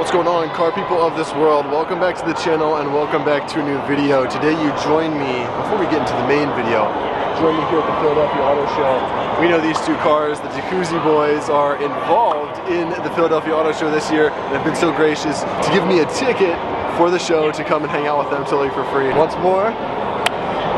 What's going on, car people of this world? Welcome back to the channel and welcome back to a new video. Today you join me, before we get into the main video, join me here at the Philadelphia Auto Show. We know these two cars, the Jacuzzi boys, are involved in the Philadelphia Auto Show this year and have been so gracious to give me a ticket for the show to come and hang out with them totally for free. Once more,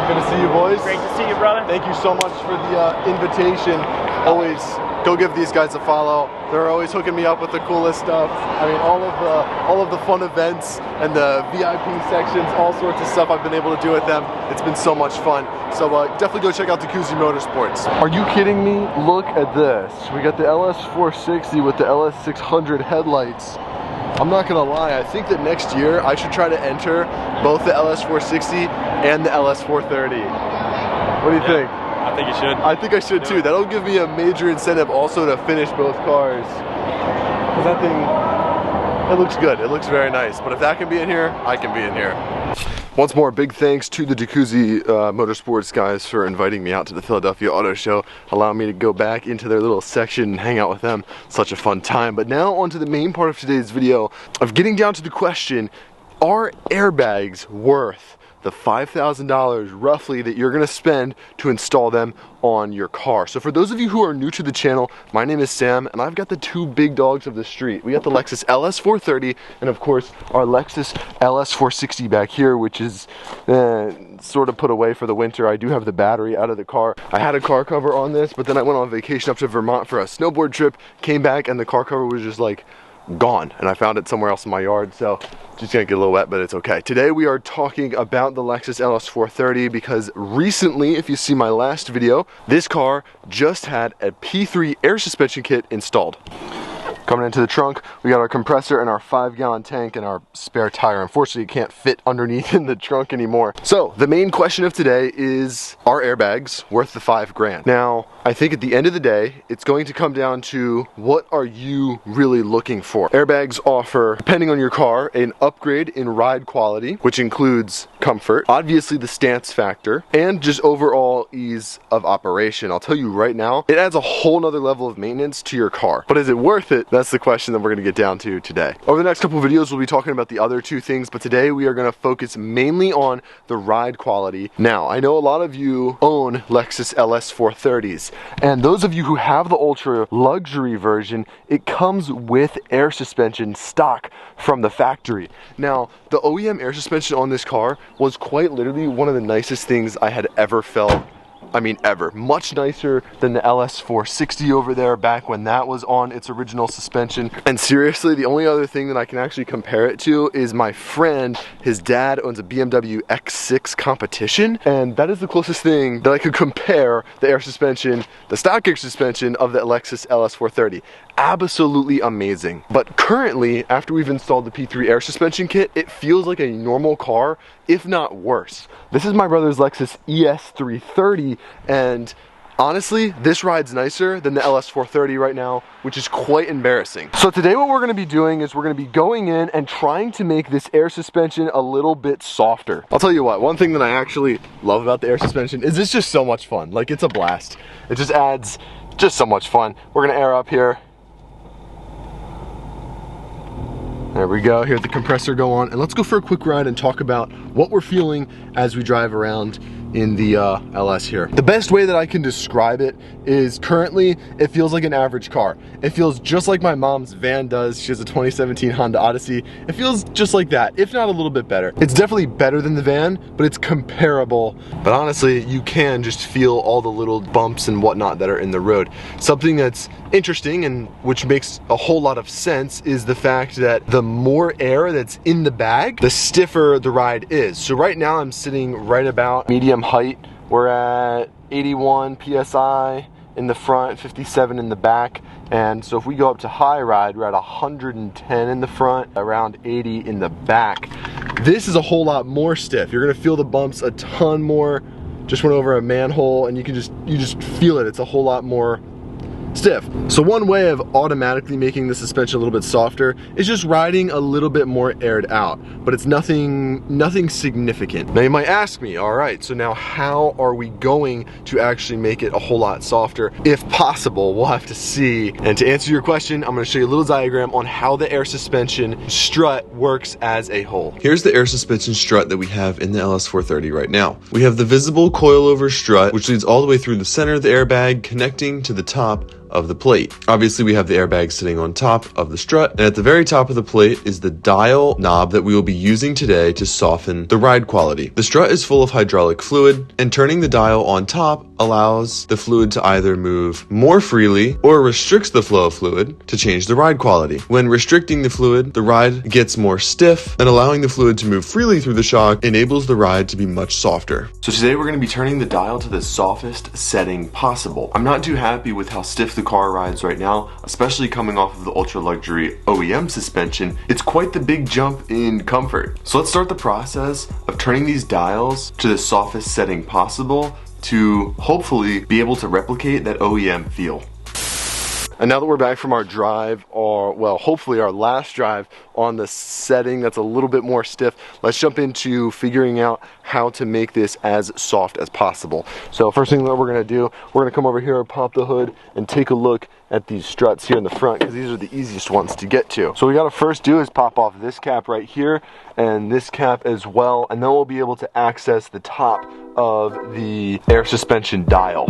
good to see you boys. Great to see you, brother. Thank you so much for the invitation. Always go give these guys a follow. They're always hooking me up with the coolest stuff. I mean, all of the fun events and the VIP sections, all sorts of stuff I've been able to do with them. It's been so much fun. So definitely go check out Jacuzzi Motorsports. Are you kidding me? Look at this. We got the LS 460 with the LS 600 headlights. I'm not gonna lie, I think that next year I should try to enter both the LS 460 and the LS 430. What do you think? I think you should. I think I should too. That'll give me a major incentive also to finish both cars. Because that thing, it looks good. It looks very nice. But if that can be in here, I can be in here. Once more, big thanks to the Jacuzzi Motorsports guys for inviting me out to the Philadelphia Auto Show, allowing me to go back into their little section and hang out with them. Such a fun time. But now on to the main part of today's video of getting down to the question, are airbags worth the $5,000 roughly that you're gonna spend to install them on your car? So for those of you who are new to the channel, my name is Sam and I've got the two big dogs of the street. We got the Lexus LS 430 and of course our Lexus LS 460 back here, which is sort of put away for the winter. I do have the battery out of the car. I had a car cover on this, but then I went on vacation up to Vermont for a snowboard trip, came back and the car cover was just like gone, and I found it somewhere else in my yard, so just gonna get a little wet, but it's okay. Today we are talking about the Lexus LS 430 because recently, if you see my last video, this car just had a P3 air suspension kit installed. Coming into the trunk, we got our compressor and our 5-gallon tank and our spare tire. Unfortunately, it can't fit underneath in the trunk anymore. So the main question of today is, are airbags worth the $5 grand? Now, I think at the end of the day, it's going to come down to what are you really looking for? Airbags offer, depending on your car, an upgrade in ride quality, which includes comfort, obviously the stance factor, and just overall ease of operation. I'll tell you right now, it adds a whole nother level of maintenance to your car. But is it worth it? That's the question that we're gonna get down to today. Over the next couple of videos, we'll be talking about the other two things, but today we are gonna focus mainly on the ride quality. Now, I know a lot of you own Lexus LS 430s, and those of you who have the ultra luxury version, it comes with air suspension stock from the factory. Now, the OEM air suspension on this car was quite literally one of the nicest things I had ever felt. I mean, ever. Much nicer than the LS 460 over there back when that was on its original suspension. And seriously, the only other thing that I can actually compare it to is my friend, his dad owns a BMW X6 competition, and that is the closest thing that I could compare the air suspension, the stock air suspension of the Lexus LS 430. Absolutely amazing. But currently, after we've installed the P3 air suspension kit, it feels like a normal car, if not worse. This is my brother's Lexus ES 330, and honestly, this rides nicer than the LS 430 right now, which is quite embarrassing. So today what we're gonna be doing is we're gonna be going in and trying to make this air suspension a little bit softer. I'll tell you what, one thing that I actually love about the air suspension is it's just so much fun. Like, it's a blast. It just adds just so much fun. We're gonna air up here. There we go, hear the compressor go on, and let's go for a quick ride and talk about what we're feeling as we drive around in the LS here. The best way that I can describe it is currently it feels like an average car. It feels just like my mom's van does. She has a 2017 Honda Odyssey. It feels just like that, if not a little bit better. It's definitely better than the van, but it's comparable. But honestly, you can just feel all the little bumps and whatnot that are in the road. Something that's interesting and which makes a whole lot of sense is the fact that the more air that's in the bag, the stiffer the ride is. So right now I'm sitting right about medium height. We're at 81 PSI in the front, 57 in the back. And so if we go up to high ride, we're at 110 in the front, around 80 in the back. This is a whole lot more stiff. You're gonna feel the bumps a ton more. Just went over a manhole and you just feel it. It's a whole lot more stiff. So one way of automatically making the suspension a little bit softer is just riding a little bit more aired out, but it's nothing significant. Now you might ask me, all right, so now how are we going to actually make it a whole lot softer? If possible, we'll have to see. And to answer your question, I'm gonna show you a little diagram on how the air suspension strut works as a whole. Here's the air suspension strut that we have in the LS430 right now. We have the visible coilover strut, which leads all the way through the center of the airbag, connecting to the top of the plate. Obviously, we have the airbag sitting on top of the strut, and at the very top of the plate is the dial knob that we will be using today to soften the ride quality. The strut is full of hydraulic fluid, and turning the dial on top allows the fluid to either move more freely or restricts the flow of fluid to change the ride quality. When restricting the fluid, the ride gets more stiff, and allowing the fluid to move freely through the shock enables the ride to be much softer. So today we're going to be turning the dial to the softest setting possible. I'm not too happy with how stiff the car rides right now, especially coming off of the ultra luxury OEM suspension. It's quite the big jump in comfort. So let's start the process of turning these dials to the softest setting possible to hopefully be able to replicate that OEM feel. And now that we're back from our drive, or well, hopefully our last drive on the setting that's a little bit more stiff, let's jump into figuring out how to make this as soft as possible. So first thing that we're gonna do, we're gonna come over here, pop the hood, and take a look at these struts here in the front, because these are the easiest ones to get to. So what we gotta first do is pop off this cap right here, and this cap as well, and then we'll be able to access the top of the air suspension dial.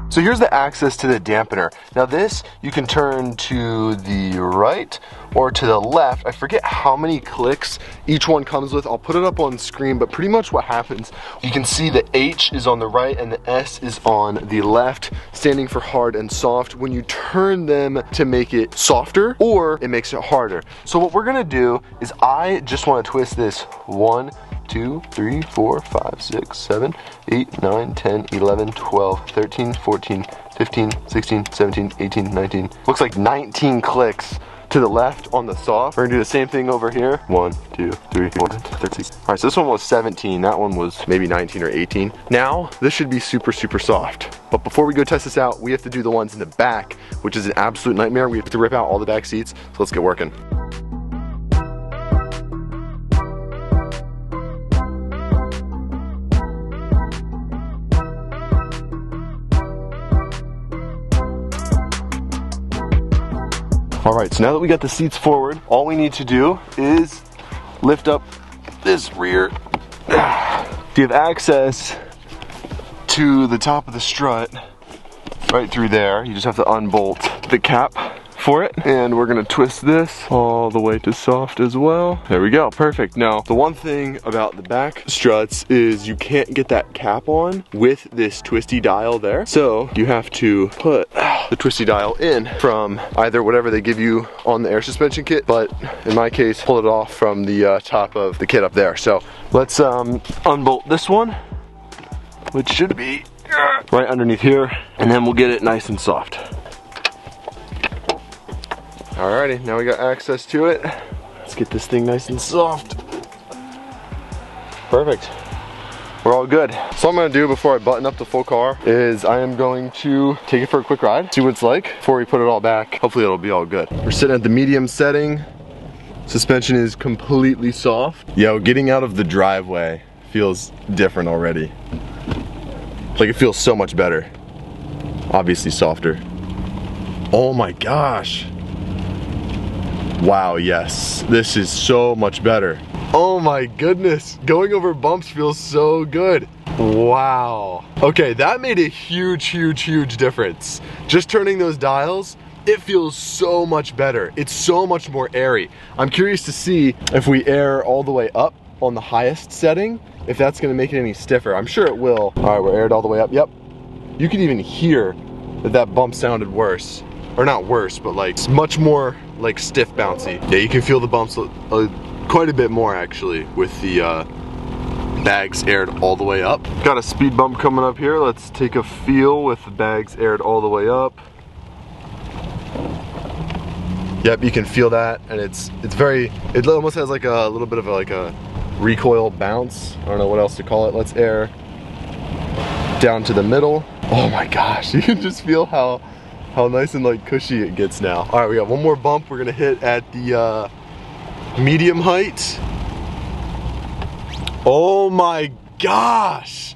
So here's the access to the dampener. Now this, you can turn to the right or to the left. I forget how many clicks each one comes with. I'll put it up on screen, but pretty much what happens, you can see the H is on the right and the S is on the left, standing for hard and soft. When you turn them to make it softer, or it makes it harder. So what we're gonna do is I just wanna twist this 1, 2, 3, 4, 5, 6, 7, 8, 9, 10, 11, 12, 13, 14, 15, 16, 17, 18, 19. Looks like 19 clicks to the left on the soft. We're gonna do the same thing over here. 1, 2, 3, 4, 13. All right, so this one was 17. That one was maybe 19 or 18. Now, this should be super, super soft. But before we go test this out, we have to do the ones in the back, which is an absolute nightmare. We have to rip out all the back seats. So let's get working. All right, so now that we got the seats forward, all we need to do is lift up this rear. To have access to the top of the strut right through there, you just have to unbolt the cap for it, and we're gonna twist this all the way to soft as well. There we go, perfect. Now, the one thing about the back struts is you can't get that cap on with this twisty dial there, so you have to put the twisty dial in from either whatever they give you on the air suspension kit, but in my case, pull it off from the top of the kit up there. So let's unbolt this one, which should be right underneath here, and then we'll get it nice and soft. Alrighty, now we got access to it. Let's get this thing nice and soft. Perfect. We're all good. So what I'm gonna do before I button up the full car is I am going to take it for a quick ride, see what it's like before we put it all back. Hopefully it'll be all good. We're sitting at the medium setting. Suspension is completely soft. Yo, getting out of the driveway feels different already. Like it feels so much better. Obviously softer. Oh my gosh. Wow, yes. This is so much better. Oh my goodness. Going over bumps feels so good. Wow. Okay, that made a huge, huge, huge difference. Just turning those dials, it feels so much better. It's so much more airy. I'm curious to see if we air all the way up on the highest setting, if that's gonna make it any stiffer. I'm sure it will. All right, we're aired all the way up, yep. You can even hear that that bump sounded worse. Or not worse, but like it's much more like stiff bouncy. Yeah, you can feel the bumps quite a bit more actually with the bags aired all the way up. Got a speed bump coming up here. Let's take a feel with the bags aired all the way up. Yep, you can feel that, and it almost has like a little bit of a recoil bounce. I don't know what else to call it. Let's air down to the middle. Oh my gosh, you can just feel how nice and like cushy it gets now. All right, we got one more bump we're gonna hit at the medium height. Oh my gosh,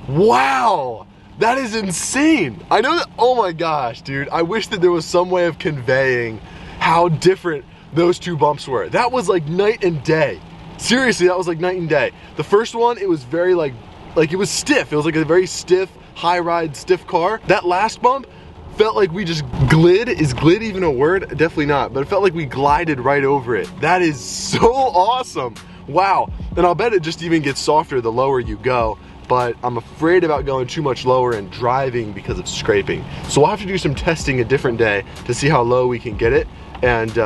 wow, that is insane. I know that, oh my gosh, dude, I wish that there was some way of conveying how different those two bumps were. That was like night and day. Seriously, that was like night and day. The first one, it was very like it was stiff. It was like a very stiff, high ride, stiff car. That last bump felt like we just glid. Is glid even a word? Definitely not, but it felt like we glided right over it. That is so awesome. Wow, and I'll bet it just even gets softer the lower you go, but I'm afraid about going too much lower and driving because of scraping. So we'll have to do some testing a different day to see how low we can get it and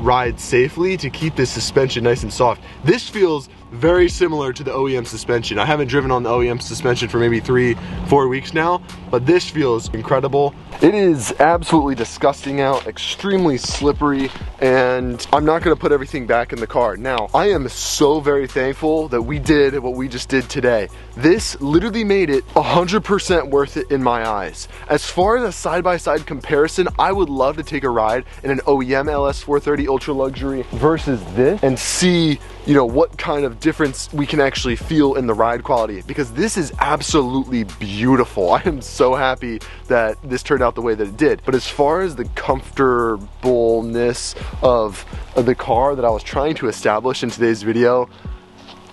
ride safely to keep this suspension nice and soft. This feels very similar to the OEM suspension. I haven't driven on the OEM suspension for maybe 3-4 weeks now, but this feels incredible. It is absolutely disgusting out, extremely slippery, and I'm not gonna put everything back in the car. Now, I am so very thankful that we did what we just did today. This literally made it 100% worth it in my eyes. As far as a side-by-side comparison, I would love to take a ride in an OEM LS 430 Ultra Luxury versus this and see, you know, what kind of difference we can actually feel in the ride quality, because this is absolutely beautiful. I am so happy that this turned out the way that it did. But as far as the comfortableness of the car that I was trying to establish in today's video,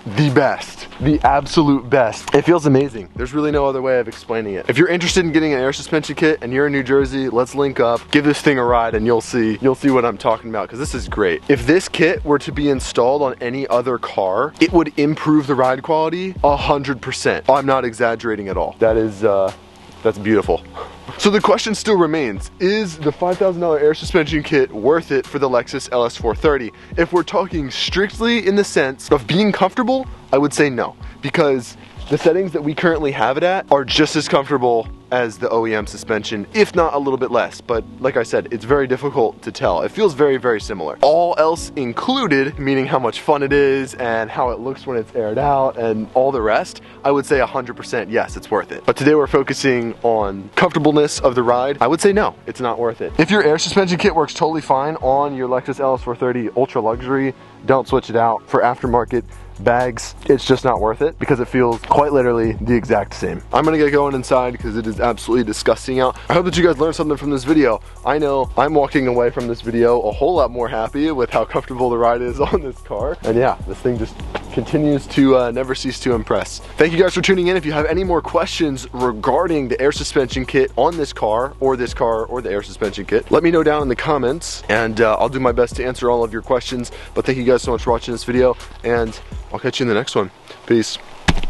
the best, the absolute best. It feels amazing. There's really no other way of explaining it. If you're interested in getting an air suspension kit and you're in New Jersey, let's link up, give this thing a ride, and you'll see what I'm talking about, because this is great. If this kit were to be installed on any other car, it would improve the ride quality 100%. I'm not exaggerating at all. That is, that's beautiful. So the question still remains, is the $5,000 air suspension kit worth it for the Lexus LS 430? If we're talking strictly in the sense of being comfortable, I would say no, because the settings that we currently have it at are just as comfortable as the OEM suspension, if not a little bit less. But like I said, it's very difficult to tell. It feels very, very similar. All else included, meaning how much fun it is and how it looks when it's aired out and all the rest, I would say 100% yes, it's worth it. But today we're focusing on comfortableness of the ride. I would say no, it's not worth it. If your air suspension kit works totally fine on your Lexus LS 430 Ultra Luxury, don't switch it out for aftermarket bags. It's just not worth it because it feels quite literally the exact same. I'm gonna get going inside because it is absolutely disgusting out. I hope that you guys learned something from this video. I know I'm walking away from this video a whole lot more happy with how comfortable the ride is on this car. And yeah, this thing just continues to never cease to impress. Thank you guys for tuning in. If you have any more questions regarding the air suspension kit on this car or the air suspension kit, let me know down in the comments, and I'll do my best to answer all of your questions. But thank you guys so much for watching this video, and I'll catch you in the next one. Peace.